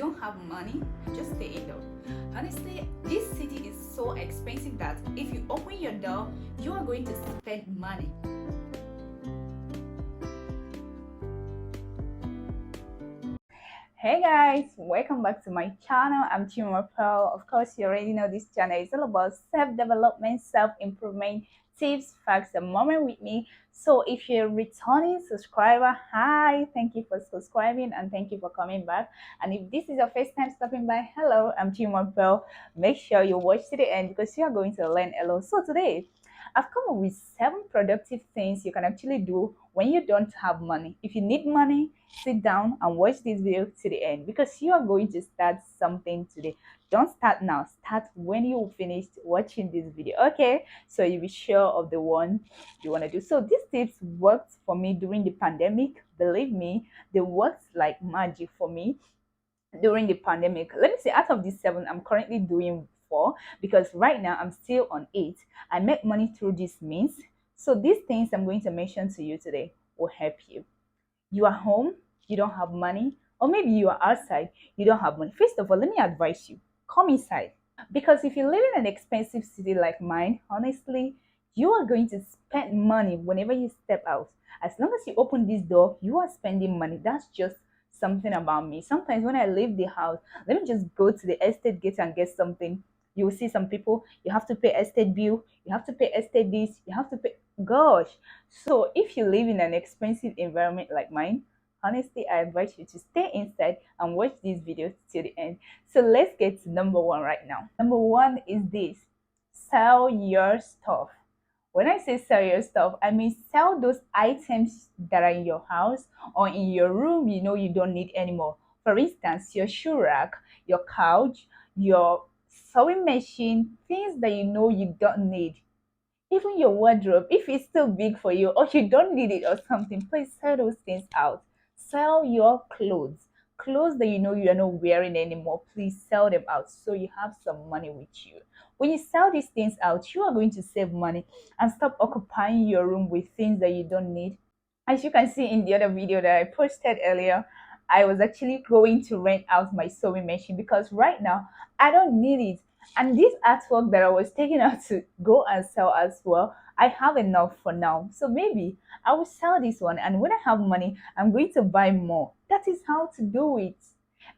don't have money, just stay indoors. Honestly, this city is so expensive that if you open your door, you are going to spend money. Hey guys, welcome back to my channel. I'm Chima Pearl. Of course, you already know this channel is all about self-development, self-improvement, tips, facts, and moment with me. So if you're a returning subscriber, hi, thank you for subscribing and thank you for coming back. And if this is your first time stopping by, hello, I'm Chima Pearl. Make sure you watch to the end because you are going to learn a lot. So today, I've come up with 7 productive things you can actually do when you don't have money. If you need money, sit down and watch this video to the end because you are going to start something today. Don't start now, start when you finished watching this video, okay? So you'll be sure of the one you want to do. So these tips worked for me during the pandemic. Believe me, they worked like magic for me during the pandemic. Let me say, out of these 7, I'm currently doing 4 because right now I'm still on 8. I make money through these means. So these things I'm going to mention to you today will help you. You are home, you don't have money, or maybe you are outside, you don't have money. First of all, let me advise you, come inside. Because if you live in an expensive city like mine, honestly, you are going to spend money whenever you step out. As long as you open this door, you are spending money. That's just something about me. Sometimes when I leave the house, let me just go to the estate gate and get something. You will see some people, you have to pay estate bill, you have to pay estate this, you have to pay. Gosh. So if you live in an expensive environment like mine, honestly, I advise you to stay inside and watch these videos till the end. So let's get to number 1 right now. Number 1 is this: sell your stuff. When I say sell your stuff, I mean sell those items that are in your house or in your room you don't need anymore. For instance, your shoe rack, your couch, your sewing machine, things that you don't need. Even your wardrobe, if it's still big for you or you don't need it or something, please sell those things out. Sell your clothes that you are not wearing anymore. Please sell them out so you have some money with you. When you sell these things out, you are going to save money and stop occupying your room with things that you don't need. As you can see in the other video that I posted earlier, I was actually going to rent out my sewing machine because right now I don't need it. And this artwork that I was taking out to go and sell as well, I have enough for now. So maybe I will sell this one, and when I have money, I'm going to buy more. That is how to do it.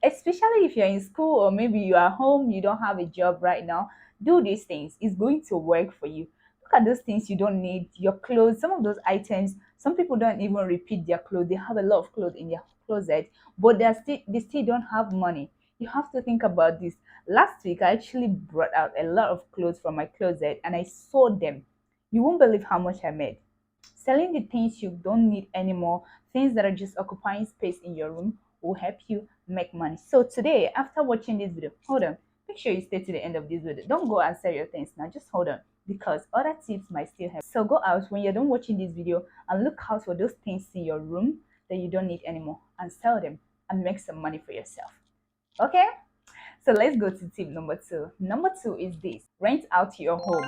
Especially if you're in school or maybe you are home, you don't have a job right now, do these things. It's going to work for you. Look at those things you don't need, your clothes, some of those items. Some people don't even repeat their clothes. They have a lot of clothes in their closet, but they still don't have money. You have to think about this. Last week, I actually brought out a lot of clothes from my closet and I sold them. You won't believe how much I made. Selling the things you don't need anymore, things that are just occupying space in your room, will help you make money. So today, after watching this video, hold on, make sure you stay to the end of this video. Don't go and sell your things now, just hold on because other tips might still help. So go out when you're done watching this video and look out for those things in your room that you don't need anymore and sell them and make some money for yourself. Okay? So let's go to tip number 2. Number 2 is this: rent out your home.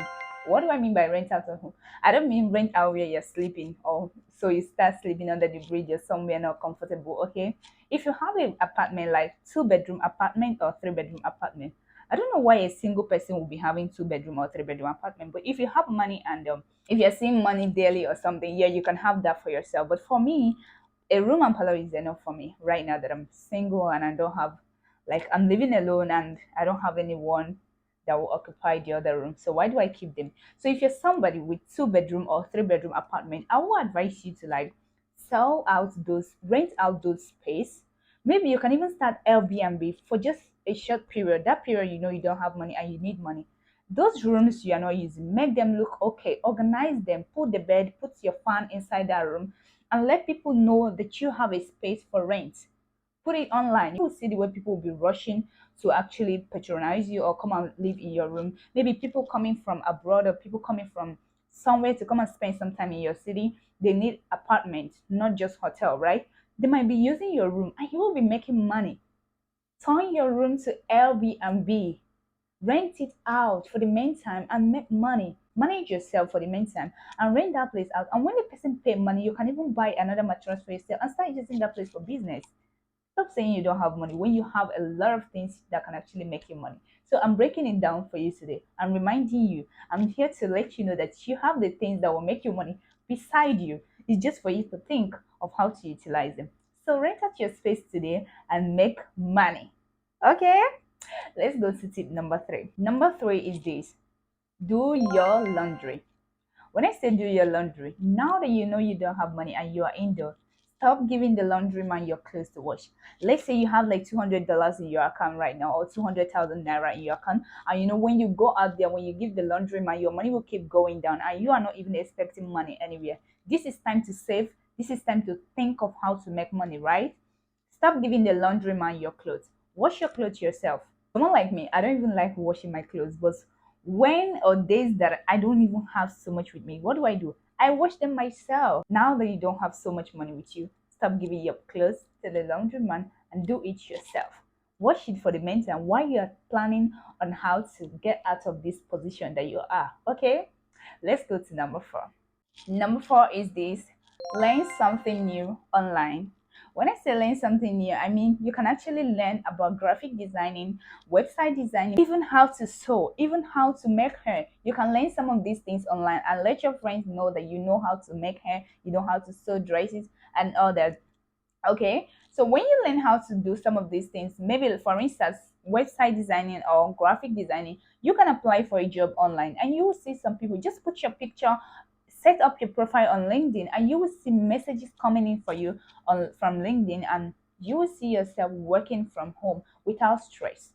What do I mean by rent out your home? I don't mean rent out where you're sleeping or so you start sleeping under the bridge or somewhere not comfortable, okay? If you have an apartment like 2-bedroom apartment or 3-bedroom apartment, I don't know why a single person will be having 2-bedroom or 3-bedroom apartment, but if you have money and if you're seeing money daily or something, yeah, you can have that for yourself. But for me, a room and parlor is enough for me right now that I'm single and I don't have, like, I'm living alone and I don't have anyone that will occupy the other room. So why do I keep them? So if you're somebody with 2-bedroom or 3-bedroom apartment, I will advise you to like rent out those space. Maybe you can even start Airbnb for just a short period. That period you don't have money and you need money. Those rooms you are not using, make them look okay, organize them, put the bed, put your fan inside that room, and let people know that you have a space for rent. Put it online. You will see the way people will be rushing to actually patronize you or come and live in your room. Maybe people coming from abroad or people coming from somewhere to come and spend some time in your city. They need apartment, not just hotel, right? They might be using your room and you will be making money. Turn your room to Airbnb. Rent it out for the meantime and make money. Manage yourself for the meantime and rent that place out. And when the person pay money, you can even buy another mattress for yourself and start using that place for business. Stop saying you don't have money when you have a lot of things that can actually make you money. So I'm breaking it down for you today. I'm reminding you. I'm here to let you know that you have the things that will make you money beside you. It's just for you to think of how to utilize them. So rent out your space today and make money. Okay? Let's go to tip number three. Number three is this: do your laundry. When I say do your laundry, now that you know you don't have money and you are indoor, stop giving the laundryman your clothes to wash. Let's say you have like $200 in your account right now, or 200,000 naira in your account, and you know when you go out there, when you give the laundryman, your money will keep going down, and you are not even expecting money anywhere. This is time to save. This is time to think of how to make money, right? Stop giving the laundryman your clothes. Wash your clothes yourself. Someone like me, I don't even like washing my clothes, but when or days that I don't even have so much with me, what do? I wash them myself. Now that you don't have so much money with you, stop giving your clothes to the laundryman and do it yourself. Wash it for the meantime while you're planning on how to get out of this position that you are. Okay, let's go to number four. Number four is this: learn something new online. When I say learn something new, I mean you can actually learn about graphic designing, website designing, even how to sew, even how to make hair. You can learn some of these things online and let your friends know that you know how to make hair, you know how to sew dresses and all that. Okay, so when you learn how to do some of these things, maybe for instance website designing or graphic designing, you can apply for a job online and you will see some people. Just put your picture, set up your profile on LinkedIn, and you will see messages coming in for you on from LinkedIn, and you will see yourself working from home without stress.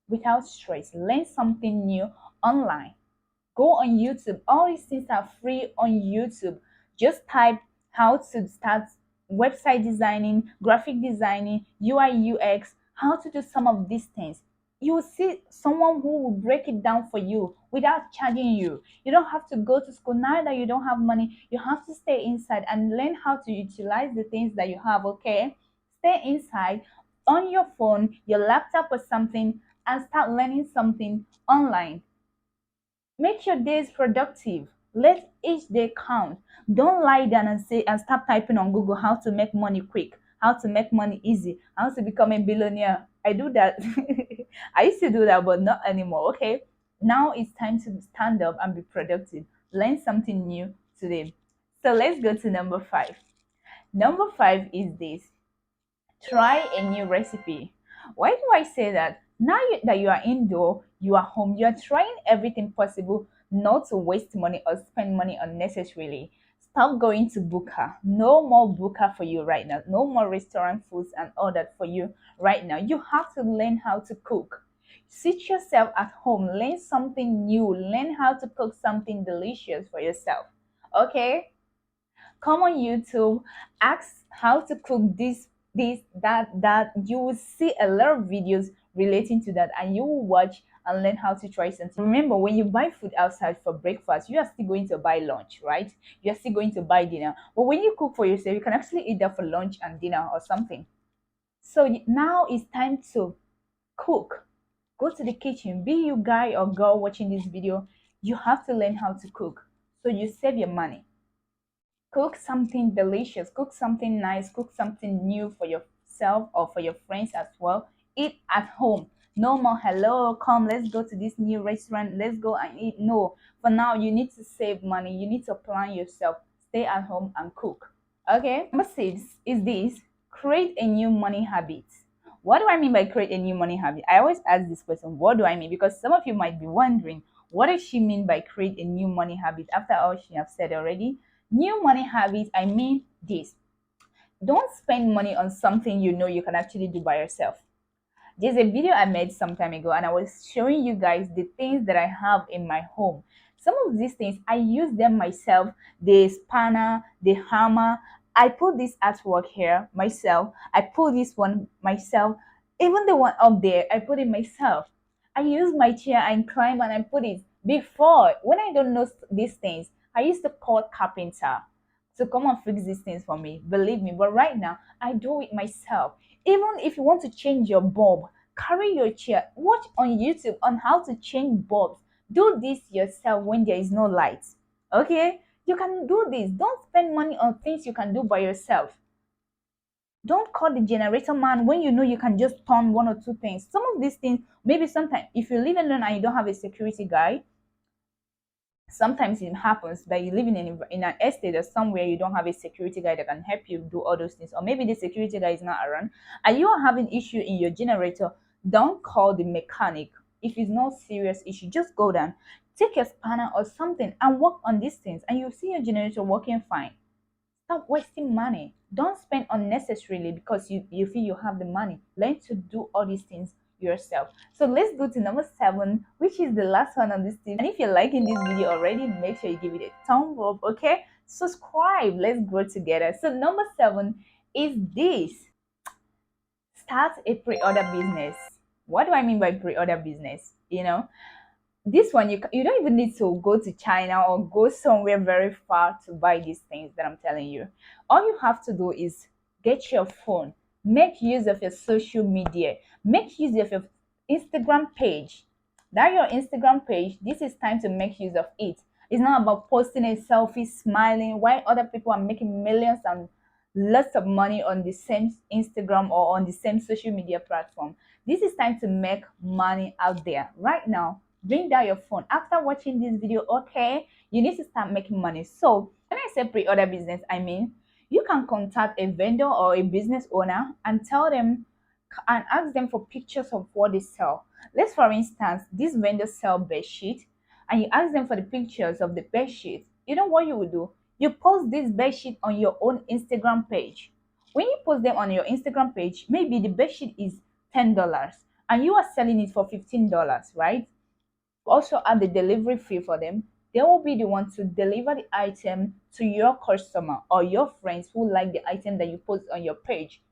Without stress, learn something new online. Go on YouTube. All these things are free on YouTube. Just type how to start website designing, graphic designing, UI UX, how to do some of these things. You will see someone who will break it down for you without charging you. You don't have to go to school. Now that you don't have money, you have to stay inside and learn how to utilize the things that you have, okay? Stay inside on your phone, your laptop or something, and start learning something online. Make your days productive. Let each day count. Don't lie down and say and start typing on Google how to make money quick, how to make money easy, how to become a billionaire. I do that. I used to do that, but not anymore. Okay. Now it's time to stand up and be productive. Learn something new today. So let's go to number five. Number five is this: try a new recipe. Why do I say that? Now that you are indoor, you are home, you are trying everything possible not to waste money or spend money unnecessarily. Stop going to Booker. No more Booker for you right now. No more restaurant foods and all that for you right now. You have to learn how to cook. Sit yourself at home, learn something new, learn how to cook something delicious for yourself. Okay? Come on YouTube, ask how to cook this that. You will see a lot of videos relating to that, and you will watch and learn how to try something. Remember, when you buy food outside for breakfast, you are still going to buy lunch, right? You're still going to buy dinner, but when you cook for yourself, you can actually eat that for lunch and dinner or something. So now it's time to cook. Go to the kitchen. Be you guy or girl watching this video, you have to learn how to cook so you save your money. Cook something delicious, cook something nice, cook something new for yourself or for your friends as well. Eat at home. No more hello, come, let's go to this new restaurant, let's go and eat. No, for now you need to save money, you need to plan yourself. Stay at home and cook. Okay, number six is this: create a new money habit. What do I mean by create a new money habit? I always ask this question, what do I mean? Because some of you might be wondering, what does she mean by create a new money habit after all she have said already? New money habits, I mean this: don't spend money on something you know you can actually do by yourself. There's a video I made some time ago, and I was showing you guys the things that I have in my home. Some of these things I use them myself: the spanner, the hammer. I put this artwork here myself. I put this one myself. Even the one up there, I put it myself. I use my chair and climb and I put it. Before, when I don't know these things, I used to call carpenter to come and fix these things for me. Believe me. But right now, I do it myself. Even if you want to change your bulb, carry your chair, watch on YouTube on how to change bulbs. Do this yourself when there is no light. Okay? You can do this. Don't spend money on things you can do by yourself. Don't call the generator man when you know you can just turn one or two things. Some of these things, maybe sometimes if you live alone and you don't have a security guy, sometimes it happens that you live in an estate or somewhere you don't have a security guy that can help you do all those things, or maybe the security guy is not around and you are having issue in your generator. Don't call the mechanic. If it's not serious issue, just go down, take a spanner or something and work on these things, and you'll see your generator working fine. Stop wasting money. Don't spend unnecessarily because you feel you have the money. Learn to do all these things yourself. So let's go to number 7, which is the last one on this team. And if you're liking this video already, make sure you give it a thumb up, okay? Subscribe. Let's grow together. So number 7 is this. Start a pre-order business. What do I mean by pre-order business? This one, you don't even need to go to China or go somewhere very far to buy these things that I'm telling you. All you have to do is get your phone, make use of your social media, make use of your Instagram page. That your Instagram page, this is time to make use of it. It's not about posting a selfie smiling while other people are making millions and lots of money on the same Instagram or on the same social media platform. This is time to make money out there right now. Bring down your phone after watching this video. Okay, you need to start making money. So when I say pre-order business, I mean you can contact a vendor or a business owner and tell them and ask them for pictures of what they sell. Let's, for instance, this vendor sell bed sheet, and you ask them for the pictures of the bed sheet. You know what you will do? You post this bed sheet on your own Instagram page. When you post them on your Instagram page, maybe the bed sheet is $10 and you are selling it for $15, right? Also add the delivery fee for them. They will be the one to deliver the item to your customer or your friends who like the item that you post on your page.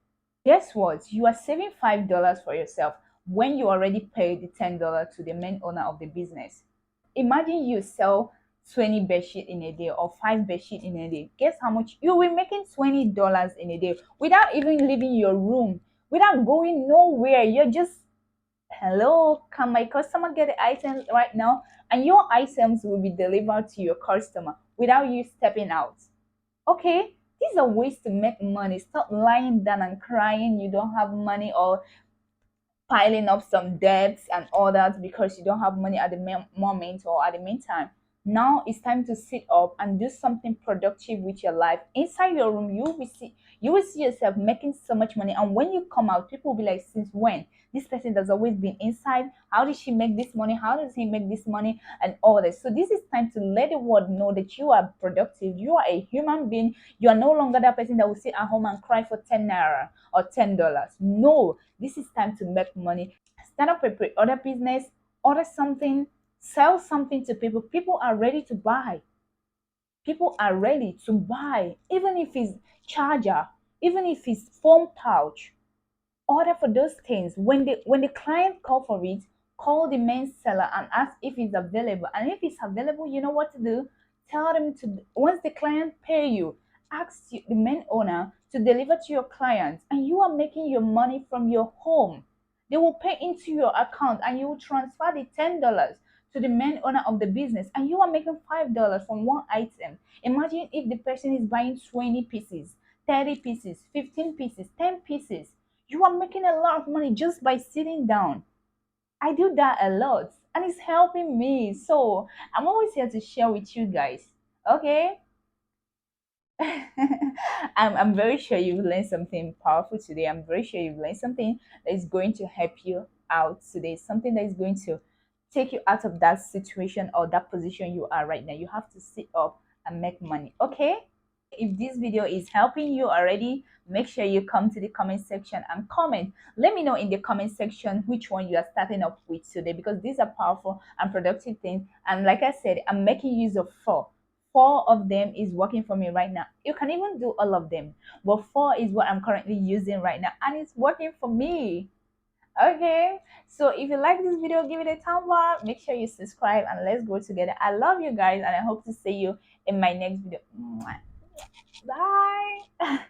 Guess what? You are saving $5 for yourself when you already paid the $10 to the main owner of the business. Imagine you sell 20 bedsheet in a day or 5 bedsheet in a day. Guess how much you'll be making? $20 in a day without even leaving your room, without going nowhere. You're just, hello, can my customer get the items right now? And your items will be delivered to your customer without you stepping out. Okay, these are ways to make money. Stop lying down and crying you don't have money, or piling up some debts and all that because you don't have money at the moment or at the meantime. Now it's time to sit up and do something productive with your life. Inside your room, you will see yourself making so much money, and when you come out, people will be like, since when? This person has always been inside. How did she make this money? How does he make this money? And all this. So this is time to let the world know that you are productive. You are a human being. You are no longer that person that will sit at home and cry for 10 naira or $10. No, this is time to make money. Start up a pre-order business, order something, sell something to people. People are ready to buy. People are ready to buy, even if it's charger, even if it's phone pouch. Order for those things. When the client call for it, call the main seller and ask if it's available. And if it's available, you know what to do. Tell them to, once the client pay you, ask the main owner to deliver to your client, and you are making your money from your home. They will pay into your account and you will transfer the $10 to the main owner of the business, and you are making $5 from one item. Imagine if the person is buying 20 pieces, 30 pieces, 15 pieces, 10 pieces. You are making a lot of money just by sitting down. I do that a lot and it's helping me. So I'm always here to share with you guys. Okay? I'm very sure you've learned something powerful today. I'm very sure you've learned something that is going to help you out today, something that is going to take you out of that situation or that position you are right now. You have to sit up and make money. Okay? If this video is helping you already, make sure you come to the comment section and comment. Let me know in the comment section which one you are starting up with today, because these are powerful and productive things. And like I said, I'm making use of four of them is working for me right now. You can even do all of them, but four is what I'm currently using right now and it's working for me. Okay, so if you like this video, give it a thumb up, make sure you subscribe, and let's go together. I love you guys and I hope to see you in my next video. Bye.